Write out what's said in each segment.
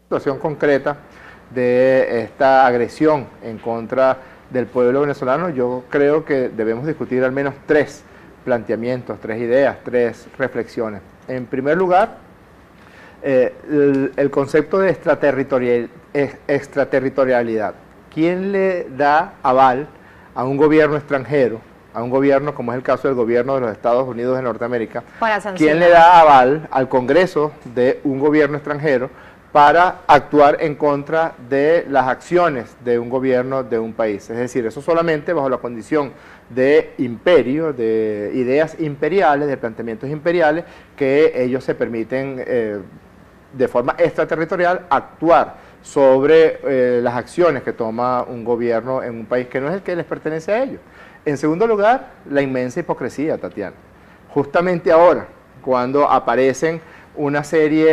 situación concreta de esta agresión en contra del pueblo venezolano, yo creo que debemos discutir al menos tres planteamientos, tres ideas, tres reflexiones. En primer lugar, el concepto de extraterritorialidad. ¿Quién le da aval a un gobierno extranjero, a un gobierno como es el caso del gobierno de los Estados Unidos de Norteamérica? ¿Quién le da aval al Congreso de un gobierno extranjero para actuar en contra de las acciones de un gobierno de un país? Es decir, eso solamente bajo la condición de imperio, de ideas imperiales, de planteamientos imperiales, que ellos se permiten de forma extraterritorial actuar sobre las acciones que toma un gobierno en un país que no es el que les pertenece a ellos. En segundo lugar, la inmensa hipocresía, Tatiana. Justamente ahora, cuando aparecen una serie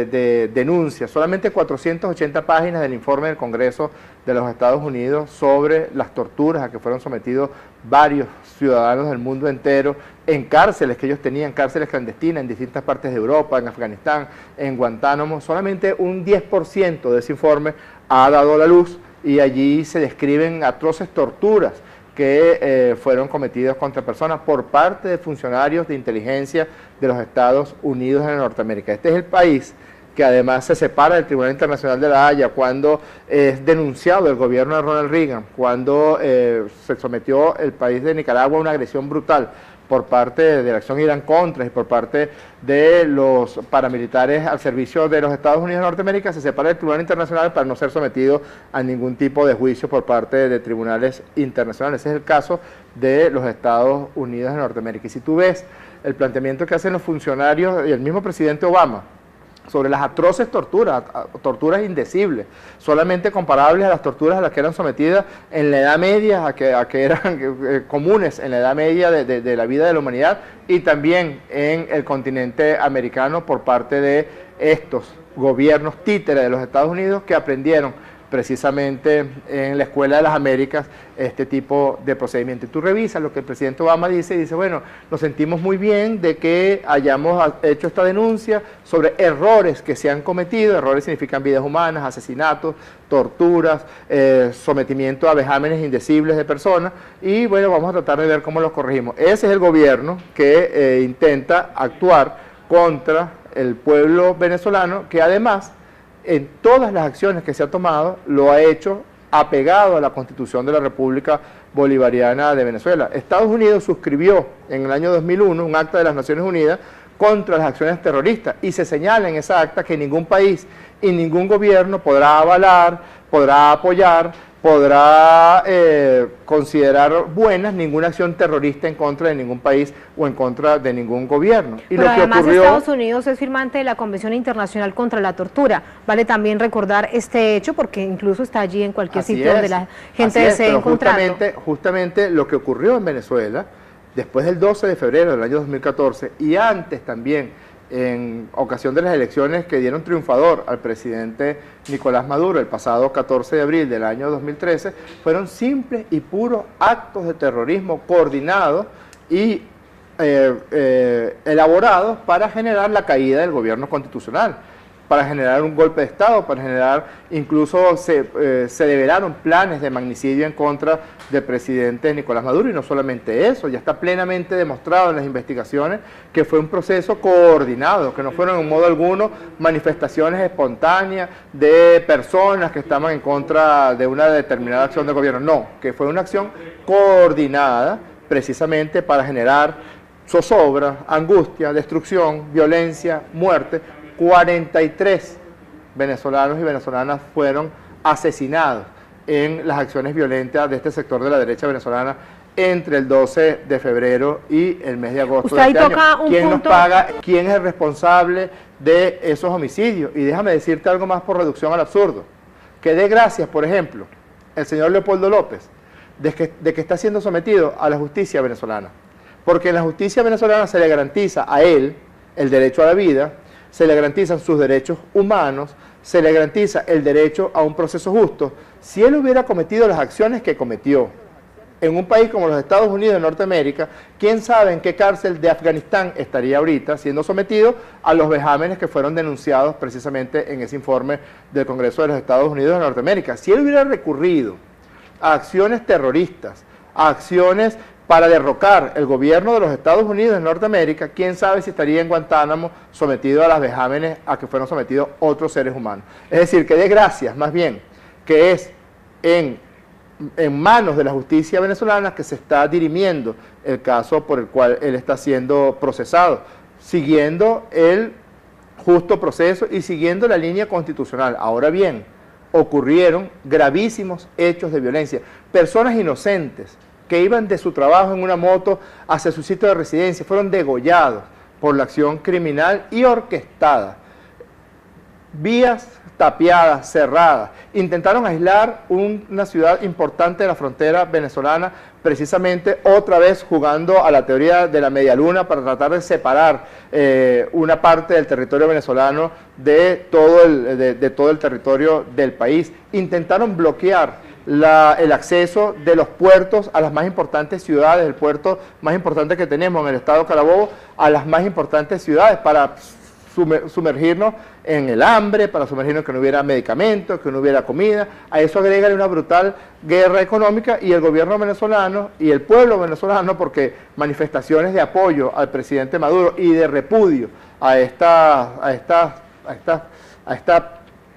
de denuncias, solamente 480 páginas del informe del Congreso de los Estados Unidos sobre las torturas a que fueron sometidos varios ciudadanos del mundo entero en cárceles que ellos tenían, cárceles clandestinas en distintas partes de Europa, en Afganistán, en Guantánamo. Solamente un 10% de ese informe ha dado a la luz y allí se describen atroces torturas que fueron cometidos contra personas por parte de funcionarios de inteligencia de los Estados Unidos de Norteamérica. Este es el país que además se separa del Tribunal Internacional de la Haya cuando es denunciado el gobierno de Ronald Reagan, cuando se sometió el país de Nicaragua a una agresión brutal por parte de la acción Irán-Contras y por parte de los paramilitares al servicio de los Estados Unidos de Norteamérica. Se separa del Tribunal Internacional para no ser sometido a ningún tipo de juicio por parte de tribunales internacionales. Ese es el caso de los Estados Unidos de Norteamérica. Y si tú ves el planteamiento que hacen los funcionarios y el mismo presidente Obama sobre las atroces torturas, torturas indecibles, solamente comparables a las torturas a las que eran sometidas en la Edad Media, a que eran comunes en la Edad Media de la vida de la humanidad, y también en el continente americano por parte de estos gobiernos títeres de los Estados Unidos que aprendieron precisamente en la Escuela de las Américas este tipo de procedimiento. Y tú revisas lo que el presidente Obama dice y dice, bueno, nos sentimos muy bien de que hayamos hecho esta denuncia sobre errores que se han cometido. Errores significan vidas humanas, asesinatos, torturas, sometimiento a vejámenes indecibles de personas, y bueno, vamos a tratar de ver cómo los corregimos. Ese es el gobierno que intenta actuar contra el pueblo venezolano, que además en todas las acciones que se ha tomado, lo ha hecho apegado a la Constitución de la República Bolivariana de Venezuela. Estados Unidos suscribió en el año 2001 un acta de las Naciones Unidas contra las acciones terroristas y se señala en esa acta que ningún país y ningún gobierno podrá avalar, podrá apoyar, podrá considerar buenas ninguna acción terrorista en contra de ningún país o en contra de ningún gobierno. Y pero lo que además ocurrió, Estados Unidos es firmante de la Convención Internacional contra la Tortura. Vale también recordar este hecho porque incluso está allí en cualquier sitio donde la gente desee encontrarlo. Justamente lo que ocurrió en Venezuela, después del 12 de febrero del año 2014 y antes también, en ocasión de las elecciones que dieron triunfador al presidente Nicolás Maduro el pasado 14 de abril del año 2013, fueron simples y puros actos de terrorismo coordinados y elaborados para generar la caída del gobierno constitucional, para generar un golpe de Estado, para generar, incluso se develaron planes de magnicidio en contra del presidente Nicolás Maduro, y no solamente eso, ya está plenamente demostrado en las investigaciones que fue un proceso coordinado, que no fueron en modo alguno manifestaciones espontáneas de personas que estaban en contra de una determinada acción del gobierno, no, que fue una acción coordinada precisamente para generar zozobra, angustia, destrucción, violencia, muerte. 43 venezolanos y venezolanas fueron asesinados en las acciones violentas de este sector de la derecha venezolana entre el 12 de febrero y el mes de agosto de este año. ¿Quién nos paga? ¿Quién es el responsable de esos homicidios? Y déjame decirte algo más por reducción al absurdo. Que dé gracias, por ejemplo, el señor Leopoldo López, de que está siendo sometido a la justicia venezolana. Porque en la justicia venezolana se le garantiza a él el derecho a la vida, se le garantizan sus derechos humanos, se le garantiza el derecho a un proceso justo. Si él hubiera cometido las acciones que cometió en un país como los Estados Unidos de Norteamérica, quién sabe en qué cárcel de Afganistán estaría ahorita siendo sometido a los vejámenes que fueron denunciados precisamente en ese informe del Congreso de los Estados Unidos de Norteamérica. Si él hubiera recurrido a acciones terroristas, a acciones para derrocar el gobierno de los Estados Unidos de Norteamérica, quién sabe si estaría en Guantánamo sometido a las vejámenes a que fueron sometidos otros seres humanos. Es decir, que dé gracias, más bien, que es en manos de la justicia venezolana que se está dirimiendo el caso por el cual él está siendo procesado, siguiendo el justo proceso y siguiendo la línea constitucional. Ahora bien, ocurrieron gravísimos hechos de violencia. Personas inocentes que iban de su trabajo en una moto hacia su sitio de residencia fueron degollados por la acción criminal y orquestada. Vías tapiadas, cerradas. Intentaron aislar una ciudad importante de la frontera venezolana, precisamente otra vez jugando a la teoría de la media luna para tratar de separar una parte del territorio venezolano de todo el territorio del país. Intentaron bloquear el acceso de los puertos a las más importantes ciudades, el puerto más importante que tenemos en el estado Carabobo, a las más importantes ciudades para sumergirnos en el hambre, para sumergirnos que no hubiera medicamentos, que no hubiera comida. A eso agrega una brutal guerra económica y el gobierno venezolano y el pueblo venezolano, porque manifestaciones de apoyo al presidente Maduro y de repudio a esta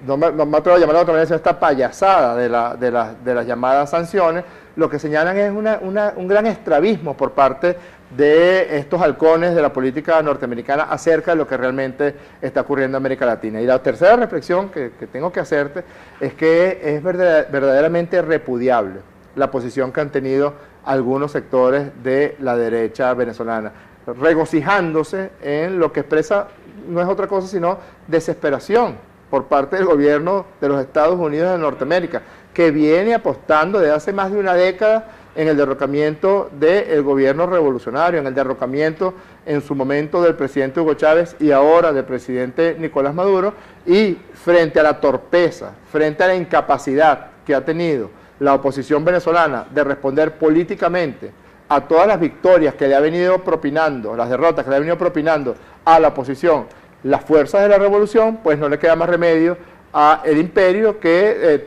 no me atrevo a llamarla de otra manera, esta payasada de las llamadas sanciones, lo que señalan es un gran estrabismo por parte de estos halcones de la política norteamericana acerca de lo que realmente está ocurriendo en América Latina. Y la tercera reflexión que tengo que hacerte es que es verdaderamente repudiable la posición que han tenido algunos sectores de la derecha venezolana, regocijándose en lo que expresa no es otra cosa sino desesperación por parte del gobierno de los Estados Unidos de Norteamérica, que viene apostando desde hace más de una década en el derrocamiento del gobierno revolucionario, en el derrocamiento en su momento del presidente Hugo Chávez y ahora del presidente Nicolás Maduro, y frente a la torpeza, frente a la incapacidad que ha tenido la oposición venezolana de responder políticamente a todas las victorias que le ha venido propinando, las derrotas que le ha venido propinando a la oposición, las fuerzas de la revolución, pues no le queda más remedio a el imperio que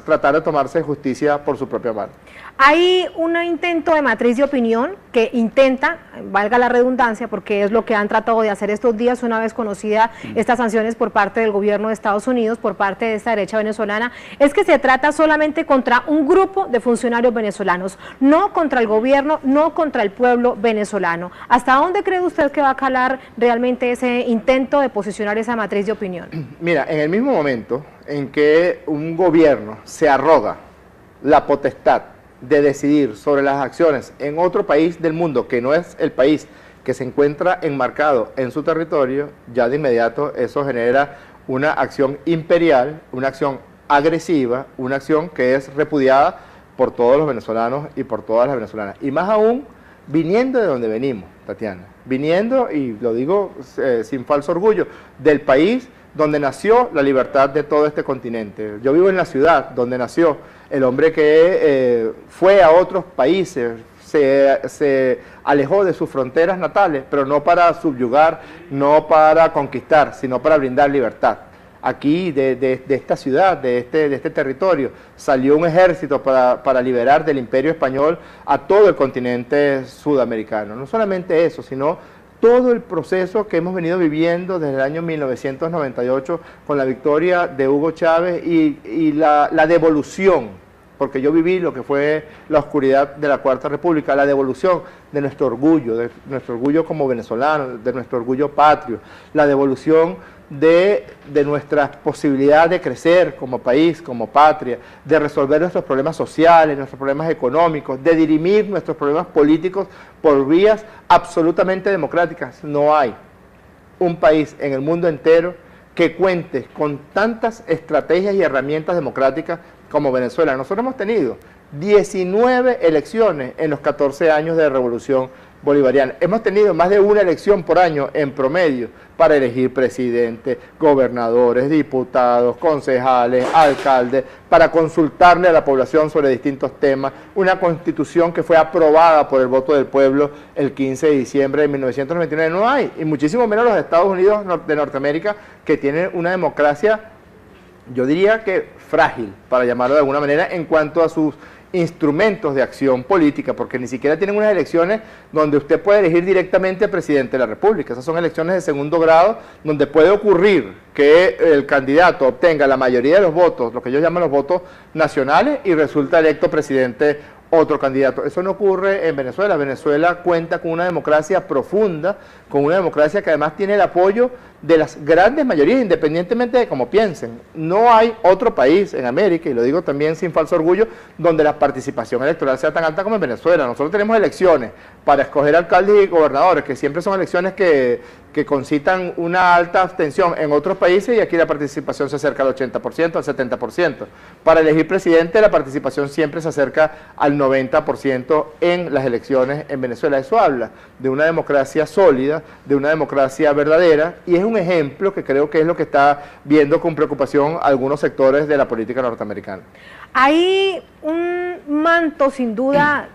tratar de tomarse justicia por su propia mano. Hay un intento de matriz de opinión que intenta, valga la redundancia, porque es lo que han tratado de hacer estos días una vez conocida estas sanciones por parte del gobierno de Estados Unidos, por parte de esta derecha venezolana, es que se trata solamente contra un grupo de funcionarios venezolanos, no contra el gobierno, no contra el pueblo venezolano. ¿Hasta dónde cree usted que va a calar realmente ese intento de posicionar esa matriz de opinión? Mira, en el mismo momento en que un gobierno se arroga la potestad de decidir sobre las acciones en otro país del mundo que no es el país que se encuentra enmarcado en su territorio, ya de inmediato eso genera una acción imperial, una acción agresiva, una acción que es repudiada por todos los venezolanos y por todas las venezolanas. Y más aún, viniendo de donde venimos, Tatiana, viniendo, y lo digo sin falso orgullo, del país donde nació la libertad de todo este continente. Yo vivo en la ciudad donde nació el hombre que fue a otros países, se alejó de sus fronteras natales, pero no para subyugar, no para conquistar, sino para brindar libertad. Aquí, de esta ciudad, de este territorio, salió un ejército para liberar del imperio español a todo el continente sudamericano. No solamente eso, sino todo el proceso que hemos venido viviendo desde el año 1998 con la victoria de Hugo Chávez y la devolución, porque yo viví lo que fue la oscuridad de la Cuarta República, la devolución de nuestro orgullo como venezolanos, de nuestro orgullo patrio, la devolución de nuestra posibilidad de crecer como país, como patria, de resolver nuestros problemas sociales, nuestros problemas económicos, de dirimir nuestros problemas políticos por vías absolutamente democráticas. No hay un país en el mundo entero que cuente con tantas estrategias y herramientas democráticas como Venezuela. Nosotros hemos tenido 19 elecciones en los 14 años de revolución bolivariana. Hemos tenido más de una elección por año en promedio para elegir presidente, gobernadores, diputados, concejales, alcaldes, para consultarle a la población sobre distintos temas. Una constitución que fue aprobada por el voto del pueblo el 15 de diciembre de 1999 no hay, y muchísimo menos los Estados Unidos de Norteamérica, que tienen una democracia, yo diría que frágil, para llamarlo de alguna manera, en cuanto a sus instrumentos de acción política, porque ni siquiera tienen unas elecciones donde usted puede elegir directamente al presidente de la República. Esas son elecciones de segundo grado, donde puede ocurrir que el candidato obtenga la mayoría de los votos, lo que ellos llaman los votos nacionales, y resulta electo presidente otro candidato. Eso no ocurre en Venezuela. Venezuela cuenta con una democracia profunda, con una democracia que además tiene el apoyo de las grandes mayorías, independientemente de cómo piensen. No hay otro país en América, y lo digo también sin falso orgullo, donde la participación electoral sea tan alta como en Venezuela. Nosotros tenemos elecciones para escoger alcaldes y gobernadores, que siempre son elecciones que concitan una alta abstención en otros países, y aquí la participación se acerca al 80%, al 70%. Para elegir presidente, la participación siempre se acerca al 90% en las elecciones en Venezuela. Eso habla de una democracia sólida, de una democracia verdadera, y es un ejemplo que creo que es lo que está viendo con preocupación algunos sectores de la política norteamericana. Hay un manto, sin duda,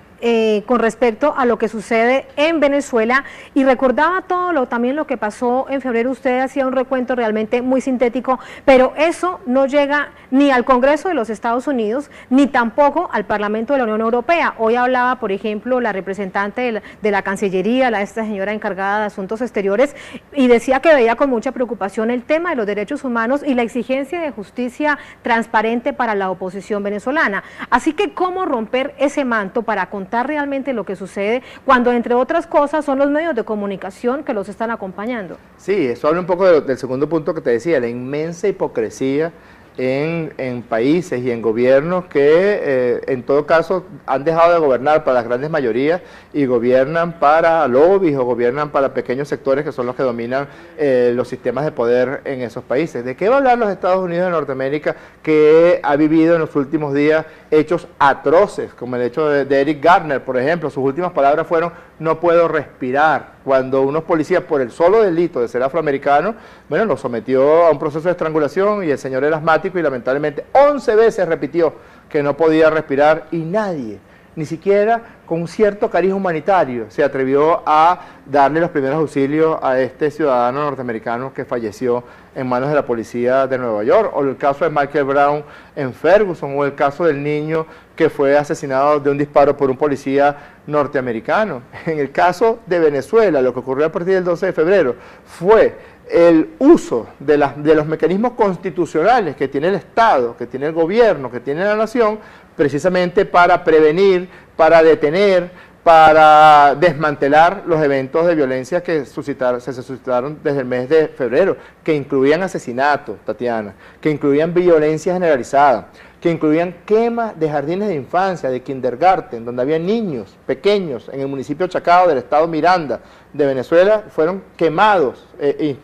con respecto a lo que sucede en Venezuela, y recordaba también lo que pasó en febrero. Usted hacía un recuento realmente muy sintético, pero eso no llega ni al Congreso de los Estados Unidos, ni tampoco al Parlamento de la Unión Europea. Hoy hablaba, por ejemplo, la representante de la Cancillería, esta señora encargada de Asuntos Exteriores, y decía que veía con mucha preocupación el tema de los derechos humanos y la exigencia de justicia transparente para la oposición venezolana. Así que, ¿cómo romper ese manto para contar realmente lo que sucede, cuando entre otras cosas son los medios de comunicación que los están acompañando? Sí, eso habla un poco del segundo punto que te decía, la inmensa hipocresía en países y en gobiernos que en todo caso han dejado de gobernar para las grandes mayorías y gobiernan para lobbies o gobiernan para pequeños sectores que son los que dominan los sistemas de poder en esos países. ¿De qué va a hablar los Estados Unidos de Norteamérica, que ha vivido en los últimos días hechos atroces, como el hecho de Eric Garner, por ejemplo? Sus últimas palabras fueron: no puedo respirar, cuando unos policías, por el solo delito de ser afroamericano, bueno, lo sometió a un proceso de estrangulación, y el señor era asmático y lamentablemente 11 veces repitió que no podía respirar, y nadie, ni siquiera con un cierto cariño humanitario, se atrevió a darle los primeros auxilios a este ciudadano norteamericano que falleció en manos de la policía de Nueva York, o el caso de Michael Brown en Ferguson, o el caso del niño que fue asesinado de un disparo por un policía norteamericano. En el caso de Venezuela, lo que ocurrió a partir del 12 de febrero fue el uso de los mecanismos constitucionales que tiene el Estado, que tiene el gobierno, que tiene la nación, precisamente para prevenir, para detener, para desmantelar los eventos de violencia que se suscitaron desde el mes de febrero, que incluían asesinatos, Tatiana, que incluían violencia generalizada, que incluían quemas de jardines de infancia, de kindergarten, donde había niños pequeños en el municipio de Chacao del estado Miranda de Venezuela. Fueron quemados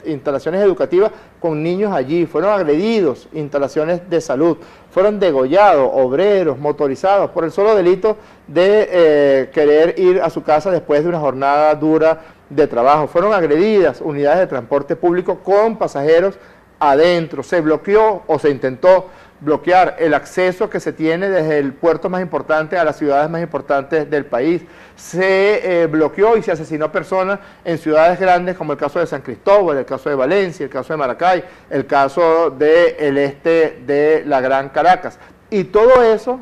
instalaciones educativas con niños allí, fueron agredidos instalaciones de salud, fueron degollados obreros motorizados por el solo delito de querer ir a su casa después de una jornada dura de trabajo, fueron agredidas unidades de transporte público con pasajeros adentro, se bloqueó o se intentó bloquear el acceso que se tiene desde el puerto más importante a las ciudades más importantes del país. Se bloqueó y se asesinó personas en ciudades grandes, como el caso de San Cristóbal, el caso de Valencia, el caso de Maracay, el caso del este de la Gran Caracas. Y todo eso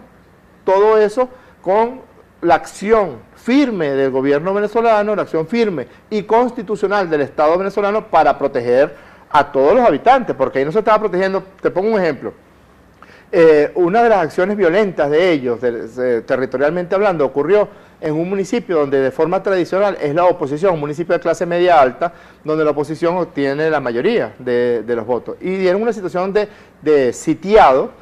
con la acción firme del gobierno venezolano, la acción firme y constitucional del Estado venezolano para proteger a todos los habitantes, porque ahí no se estaba protegiendo. Te pongo un ejemplo. Una de las acciones violentas de ellos, territorialmente hablando, ocurrió en un municipio donde de forma tradicional es la oposición, un municipio de clase media alta, donde la oposición obtiene la mayoría de los votos. Y dieron una situación de sitiado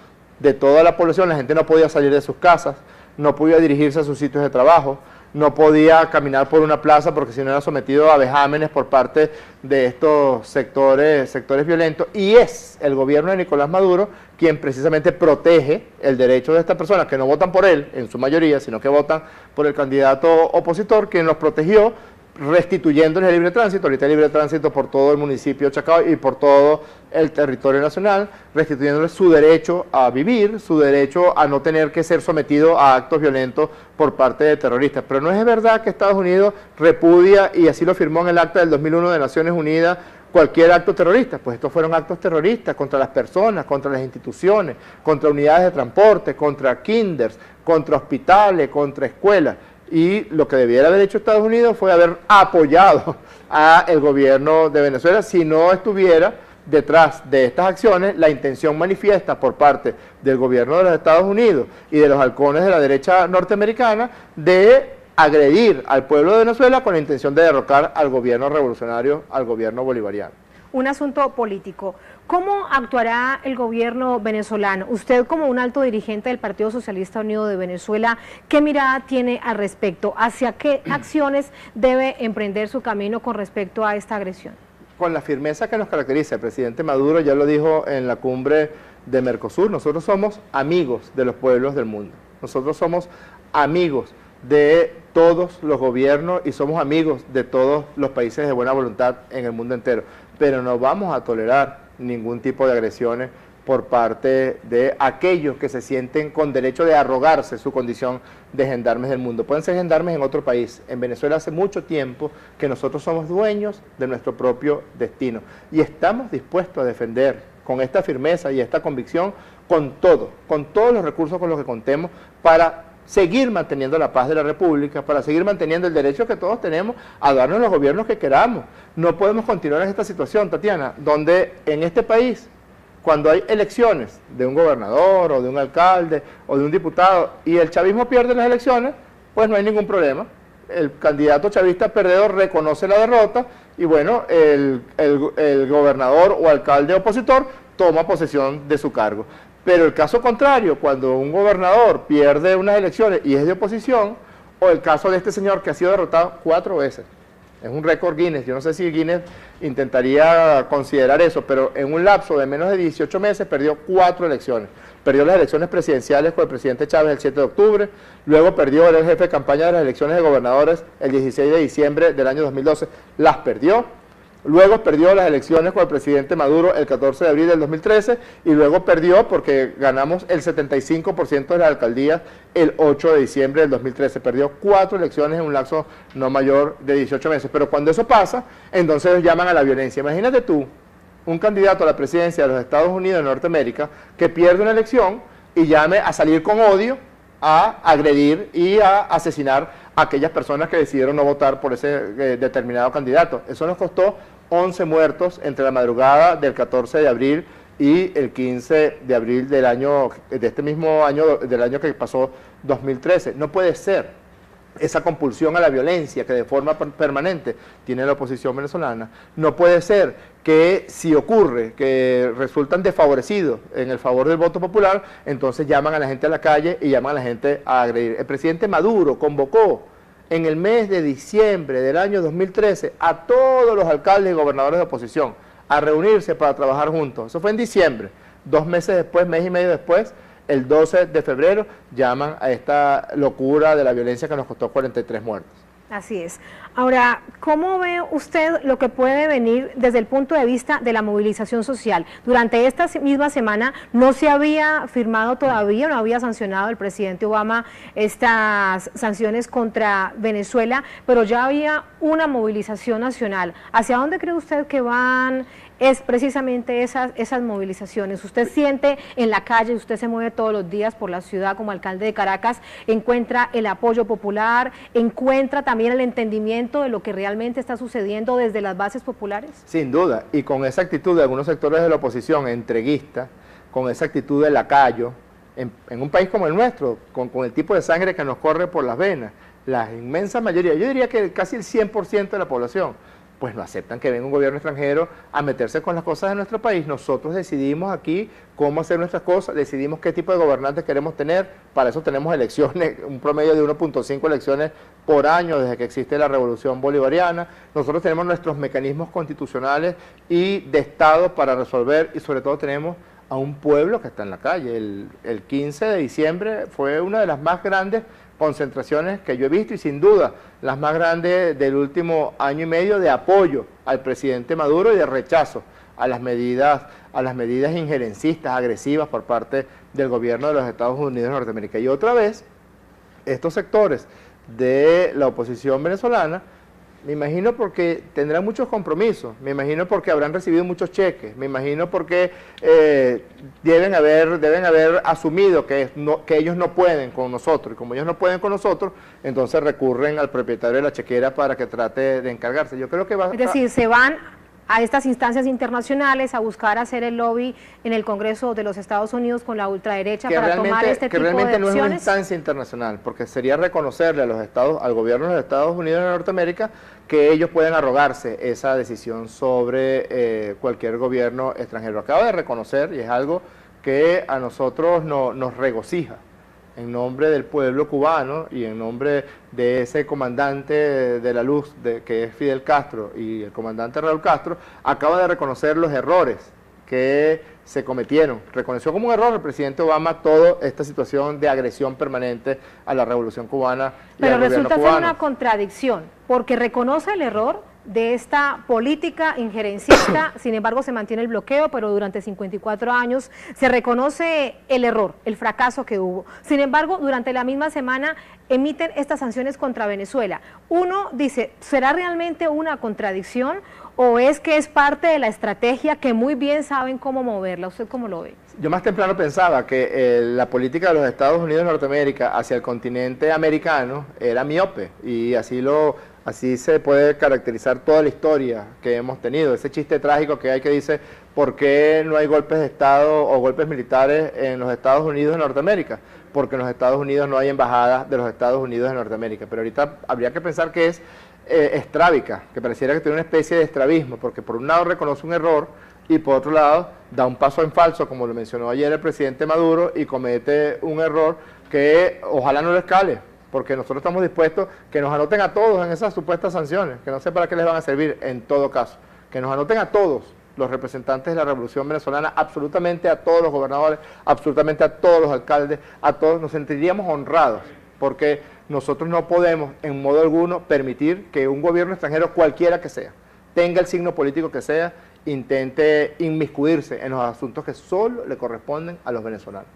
de toda la población, la gente no podía salir de sus casas, no podía dirigirse a sus sitios de trabajo, no podía caminar por una plaza porque si no era sometido a vejámenes por parte de estos sectores violentos, y es el gobierno de Nicolás Maduro quien precisamente protege el derecho de estas personas que no votan por él en su mayoría, sino que votan por el candidato opositor, quien los protegió restituyéndoles el libre tránsito. Ahorita hay libre tránsito por todo el municipio de Chacao y por todo el territorio nacional, restituyéndoles su derecho a vivir, su derecho a no tener que ser sometido a actos violentos por parte de terroristas. Pero no es verdad que Estados Unidos repudia, y así lo firmó en el acta del 2001 de Naciones Unidas, cualquier acto terrorista. Pues estos fueron actos terroristas contra las personas, contra las instituciones, contra unidades de transporte, contra kinders, contra hospitales, contra escuelas. Y lo que debiera haber hecho Estados Unidos fue haber apoyado al gobierno de Venezuela si no estuviera detrás de estas acciones la intención manifiesta por parte del gobierno de los Estados Unidos y de los halcones de la derecha norteamericana de agredir al pueblo de Venezuela con la intención de derrocar al gobierno revolucionario, al gobierno bolivariano. Un asunto político. ¿Cómo actuará el gobierno venezolano? Usted, como un alto dirigente del Partido Socialista Unido de Venezuela, ¿qué mirada tiene al respecto? ¿Hacia qué acciones debe emprender su camino con respecto a esta agresión? Con la firmeza que nos caracteriza. El presidente Maduro ya lo dijo en la cumbre de Mercosur: nosotros somos amigos de los pueblos del mundo. Nosotros somos amigos de todos los gobiernos y somos amigos de todos los países de buena voluntad en el mundo entero. Pero no vamos a tolerar ningún tipo de agresiones por parte de aquellos que se sienten con derecho de arrogarse su condición de gendarmes del mundo. Pueden ser gendarmes en otro país. En Venezuela hace mucho tiempo que nosotros somos dueños de nuestro propio destino y estamos dispuestos a defender con esta firmeza y esta convicción con todos los recursos con los que contemos para seguir manteniendo la paz de la República, para seguir manteniendo el derecho que todos tenemos a darnos los gobiernos que queramos. No podemos continuar en esta situación, Tatiana, donde en este país, cuando hay elecciones de un gobernador o de un alcalde o de un diputado y el chavismo pierde las elecciones, pues no hay ningún problema. El candidato chavista perdedor reconoce la derrota y bueno, el gobernador o alcalde opositor toma posesión de su cargo. Pero el caso contrario, cuando un gobernador pierde unas elecciones y es de oposición, o el caso de este señor que ha sido derrotado 4 veces, es un récord Guinness. Yo no sé si Guinness intentaría considerar eso, pero en un lapso de menos de 18 meses perdió 4 elecciones. Perdió las elecciones presidenciales con el presidente Chávez el 7 de octubre, luego perdió, era el jefe de campaña de las elecciones de gobernadores el 16 de diciembre del año 2012, las perdió. Luego perdió las elecciones con el presidente Maduro el 14 de abril del 2013 y luego perdió porque ganamos el 75% de las alcaldías el 8 de diciembre del 2013. Perdió 4 elecciones en un lapso no mayor de 18 meses. Pero cuando eso pasa, entonces llaman a la violencia. Imagínate tú, un candidato a la presidencia de los Estados Unidos de Norteamérica que pierde una elección y llame a salir con odio, a agredir y a asesinar a aquellas personas que decidieron no votar por ese determinado candidato. Eso nos costó 11 muertos entre la madrugada del 14 de abril y el 15 de abril del año, de este mismo año, del año que pasó, 2013. No puede ser esa compulsión a la violencia que de forma permanente tiene la oposición venezolana. No puede ser que si ocurre que resultan desfavorecidos en el favor del voto popular, entonces llaman a la gente a la calle y llaman a la gente a agredir. El presidente Maduro convocó en el mes de diciembre del año 2013 a todos los alcaldes y gobernadores de oposición a reunirse para trabajar juntos. Eso fue en diciembre. 2 meses después, mes y medio después, el 12 de febrero, llaman a esta locura de la violencia que nos costó 43 muertos. Así es. Ahora, ¿cómo ve usted lo que puede venir desde el punto de vista de la movilización social? Durante esta misma semana no se había firmado todavía, no había sancionado el presidente Obama estas sanciones contra Venezuela, pero ya había una movilización nacional. ¿Hacia dónde cree usted que van precisamente esas movilizaciones? Usted siente en la calle, usted se mueve todos los días por la ciudad como alcalde de Caracas, encuentra el apoyo popular, encuentra también el entendimiento de lo que realmente está sucediendo desde las bases populares. Sin duda, y con esa actitud de algunos sectores de la oposición entreguista, con esa actitud de lacayo, en un país como el nuestro, con el tipo de sangre que nos corre por las venas, la inmensa mayoría, yo diría que casi el 100% de la población, pues no aceptan que venga un gobierno extranjero a meterse con las cosas de nuestro país. Nosotros decidimos aquí cómo hacer nuestras cosas, decidimos qué tipo de gobernantes queremos tener, para eso tenemos elecciones, un promedio de 1.5 elecciones por año desde que existe la Revolución Bolivariana. Nosotros tenemos nuestros mecanismos constitucionales y de Estado para resolver, y sobre todo tenemos a un pueblo que está en la calle. El 15 de diciembre fue una de las más grandes concentraciones que yo he visto y sin duda las más grandes del último año y medio de apoyo al presidente Maduro y de rechazo a las medidas injerencistas, agresivas por parte del gobierno de los Estados Unidos de Norteamérica. Y otra vez, estos sectores de la oposición venezolana, me imagino porque tendrán muchos compromisos, me imagino porque habrán recibido muchos cheques, me imagino porque deben haber asumido que ellos no pueden con nosotros, y como ellos no pueden con nosotros, entonces recurren al propietario de la chequera para que trate de encargarse. Yo creo que es decir, se van a estas instancias internacionales a buscar hacer el lobby en el Congreso de los Estados Unidos con la ultraderecha para tomar este tipo de acciones. Que realmente no es una instancia internacional, porque sería reconocerle al gobierno de los Estados Unidos de Norteamérica que ellos pueden arrogarse esa decisión sobre cualquier gobierno extranjero. Acaba de reconocer, y es algo que a nosotros nos regocija, en nombre del pueblo cubano y en nombre de ese comandante de la luz que es Fidel Castro y el comandante Raúl Castro, acaba de reconocer los errores que se cometieron. Reconoció como un error el presidente Obama toda esta situación de agresión permanente a la revolución cubana y al gobierno cubano. Pero resulta ser una contradicción, porque reconoce el error de esta política injerencista, sin embargo se mantiene el bloqueo, pero durante 54 años se reconoce el error, el fracaso que hubo. Sin embargo, durante la misma semana emiten estas sanciones contra Venezuela. Uno dice, ¿será realmente una contradicción o es que es parte de la estrategia que muy bien saben cómo moverla? ¿Usted cómo lo ve? Yo más temprano pensaba que la política de los Estados Unidos de Norteamérica hacia el continente americano era miope, y así se puede caracterizar toda la historia que hemos tenido. Ese chiste trágico que hay que dice, ¿por qué no hay golpes de Estado o golpes militares en los Estados Unidos de Norteamérica? Porque en los Estados Unidos no hay embajada de los Estados Unidos de Norteamérica. Pero ahorita habría que pensar que es estrábica, que pareciera que tiene una especie de estrabismo, porque por un lado reconoce un error y por otro lado da un paso en falso, como lo mencionó ayer el presidente Maduro, y comete un error que ojalá no lo escale, porque nosotros estamos dispuestos que nos anoten a todos en esas supuestas sanciones, que no sé para qué les van a servir en todo caso, que nos anoten a todos los representantes de la revolución venezolana, absolutamente a todos los gobernadores, absolutamente a todos los alcaldes, a todos, nos sentiríamos honrados, porque nosotros no podemos en modo alguno permitir que un gobierno extranjero, cualquiera que sea, tenga el signo político que sea, intente inmiscuirse en los asuntos que solo le corresponden a los venezolanos.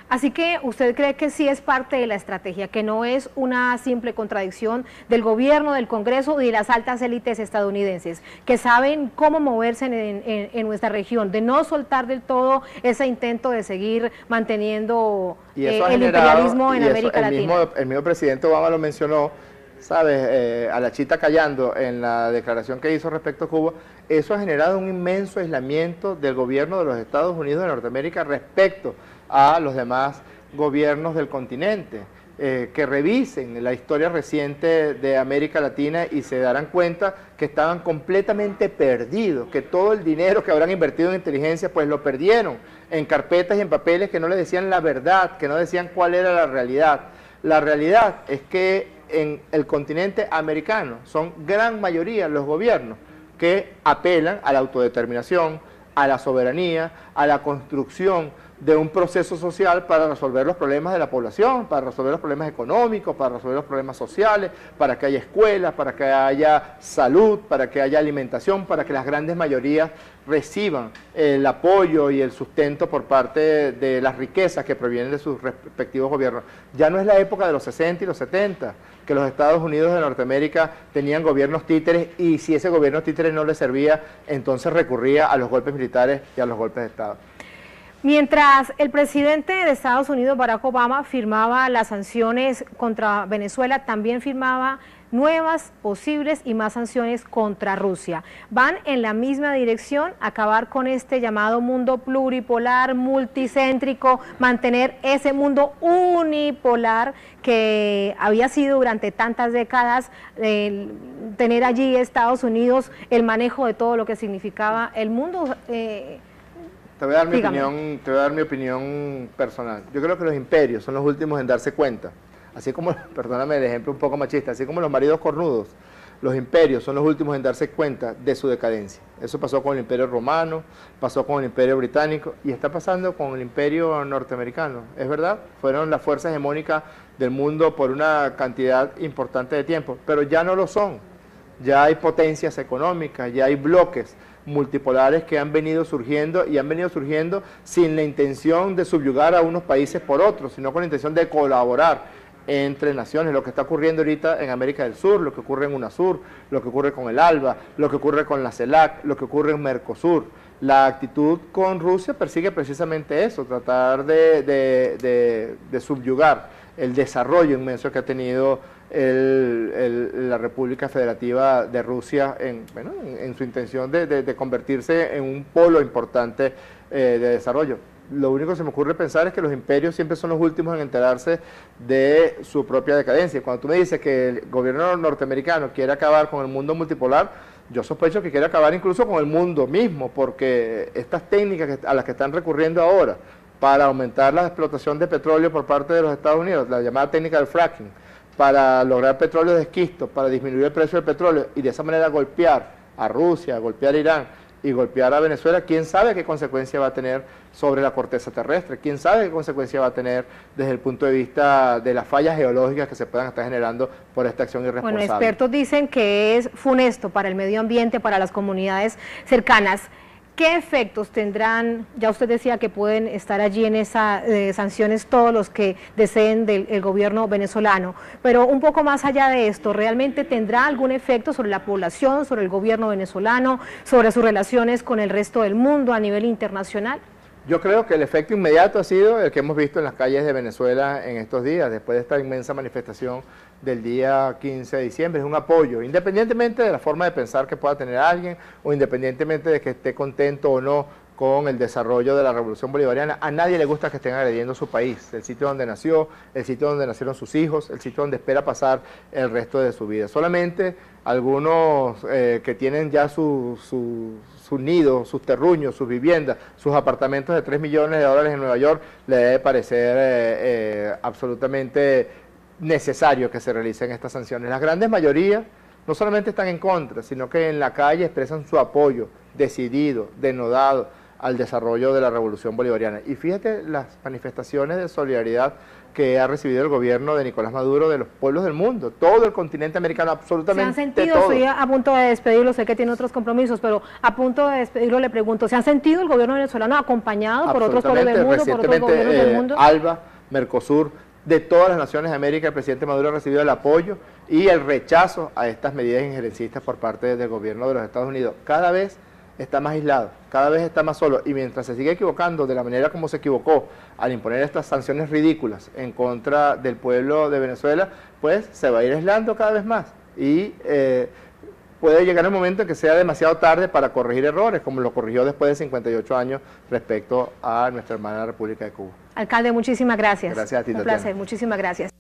Así que usted cree que sí es parte de la estrategia, que no es una simple contradicción del gobierno, del Congreso y de las altas élites estadounidenses, que saben cómo moverse en nuestra región, de no soltar del todo ese intento de seguir manteniendo el imperialismo en América Latina. El mismo presidente Obama lo mencionó, ¿sabes? A la chita callando en la declaración que hizo respecto a Cuba. Eso ha generado un inmenso aislamiento del gobierno de los Estados Unidos de Norteamérica respecto a los demás gobiernos del continente, que revisen la historia reciente de América Latina y se darán cuenta que estaban completamente perdidos, que todo el dinero que habrán invertido en inteligencia pues lo perdieron en carpetas y en papeles que no les decían la verdad, que no decían cuál era la realidad. La realidad es que en el continente americano son gran mayoría los gobiernos que apelan a la autodeterminación, a la soberanía, a la construcción de un proceso social para resolver los problemas de la población, para resolver los problemas económicos, para resolver los problemas sociales, para que haya escuelas, para que haya salud, para que haya alimentación, para que las grandes mayorías reciban el apoyo y el sustento por parte de las riquezas que provienen de sus respectivos gobiernos. Ya no es la época de los 60 y los 70, que los Estados Unidos de Norteamérica tenían gobiernos títeres y si ese gobierno títeres no les servía, entonces recurría a los golpes militares y a los golpes de Estado. Mientras el presidente de Estados Unidos, Barack Obama, firmaba las sanciones contra Venezuela, también firmaba nuevas, posibles y más sanciones contra Rusia. Van en la misma dirección, acabar con este llamado mundo pluripolar, multicéntrico, mantener ese mundo unipolar que había sido durante tantas décadas, tener allí Estados Unidos el manejo de todo lo que significaba el mundo. Te voy a dar mi opinión personal. Yo creo que los imperios son los últimos en darse cuenta. Así como, perdóname el ejemplo un poco machista, así como los maridos cornudos, los imperios son los últimos en darse cuenta de su decadencia. Eso pasó con el Imperio Romano, pasó con el Imperio Británico y está pasando con el Imperio Norteamericano. Es verdad, fueron las fuerzas hegemónicas del mundo por una cantidad importante de tiempo, pero ya no lo son. Ya hay potencias económicas, ya hay bloques multipolares que han venido surgiendo y han venido surgiendo sin la intención de subyugar a unos países por otros, sino con la intención de colaborar entre naciones, lo que está ocurriendo ahorita en América del Sur, lo que ocurre en UNASUR, lo que ocurre con el ALBA, lo que ocurre con la CELAC, lo que ocurre en Mercosur. La actitud con Rusia persigue precisamente eso, tratar de subyugar el desarrollo inmenso que ha tenido la República Federativa de Rusia en su intención de convertirse en un polo importante de desarrollo. Lo único que se me ocurre pensar es que los imperios siempre son los últimos en enterarse de su propia decadencia. Cuando tú me dices que el gobierno norteamericano quiere acabar con el mundo multipolar, yo sospecho que quiere acabar incluso con el mundo mismo, porque estas técnicas a las que están recurriendo ahora para aumentar la explotación de petróleo por parte de los Estados Unidos, la llamada técnica del fracking, para lograr petróleo de esquisto, para disminuir el precio del petróleo y de esa manera golpear a Rusia, golpear a Irán y golpear a Venezuela, quién sabe qué consecuencia va a tener sobre la corteza terrestre, quién sabe qué consecuencia va a tener desde el punto de vista de las fallas geológicas que se puedan estar generando por esta acción irresponsable. Bueno, expertos dicen que es funesto para el medio ambiente, para las comunidades cercanas. ¿Qué efectos tendrán? Ya usted decía que pueden estar allí en esas sanciones todos los que deseen del gobierno venezolano, pero un poco más allá de esto, ¿realmente tendrá algún efecto sobre la población, sobre el gobierno venezolano, sobre sus relaciones con el resto del mundo a nivel internacional? Yo creo que el efecto inmediato ha sido el que hemos visto en las calles de Venezuela en estos días, después de esta inmensa manifestación del día 15 de diciembre, es un apoyo, independientemente de la forma de pensar que pueda tener alguien o independientemente de que esté contento o no con el desarrollo de la Revolución Bolivariana. A nadie le gusta que estén agrediendo su país, el sitio donde nació, el sitio donde nacieron sus hijos, el sitio donde espera pasar el resto de su vida. Solamente algunos que tienen ya su nido, sus terruños, sus viviendas, sus apartamentos de $3 millones en Nueva York, le debe parecer absolutamente necesario que se realicen estas sanciones. Las grandes mayorías no solamente están en contra, sino que en la calle expresan su apoyo decidido, denodado al desarrollo de la Revolución Bolivariana. Y fíjate las manifestaciones de solidaridad que ha recibido el gobierno de Nicolás Maduro de los pueblos del mundo, todo el continente americano, absolutamente ¿Se han sentido, todo? Estoy a punto de despedirlo, sé que tiene otros compromisos, pero a punto de despedirlo le pregunto, ¿se han sentido el gobierno venezolano acompañado por otros pueblos del mundo, por otros gobiernos del mundo? ALBA, Mercosur, de todas las naciones de América, el presidente Maduro ha recibido el apoyo y el rechazo a estas medidas injerencistas por parte del gobierno de los Estados Unidos. Cada vez está más aislado, cada vez está más solo, y mientras se sigue equivocando de la manera como se equivocó al imponer estas sanciones ridículas en contra del pueblo de Venezuela, pues se va a ir aislando cada vez más y puede llegar el momento en que sea demasiado tarde para corregir errores, como lo corrigió después de 58 años respecto a nuestra hermana República de Cuba. Alcalde, muchísimas gracias. Gracias a ti, Un placer, muchísimas gracias.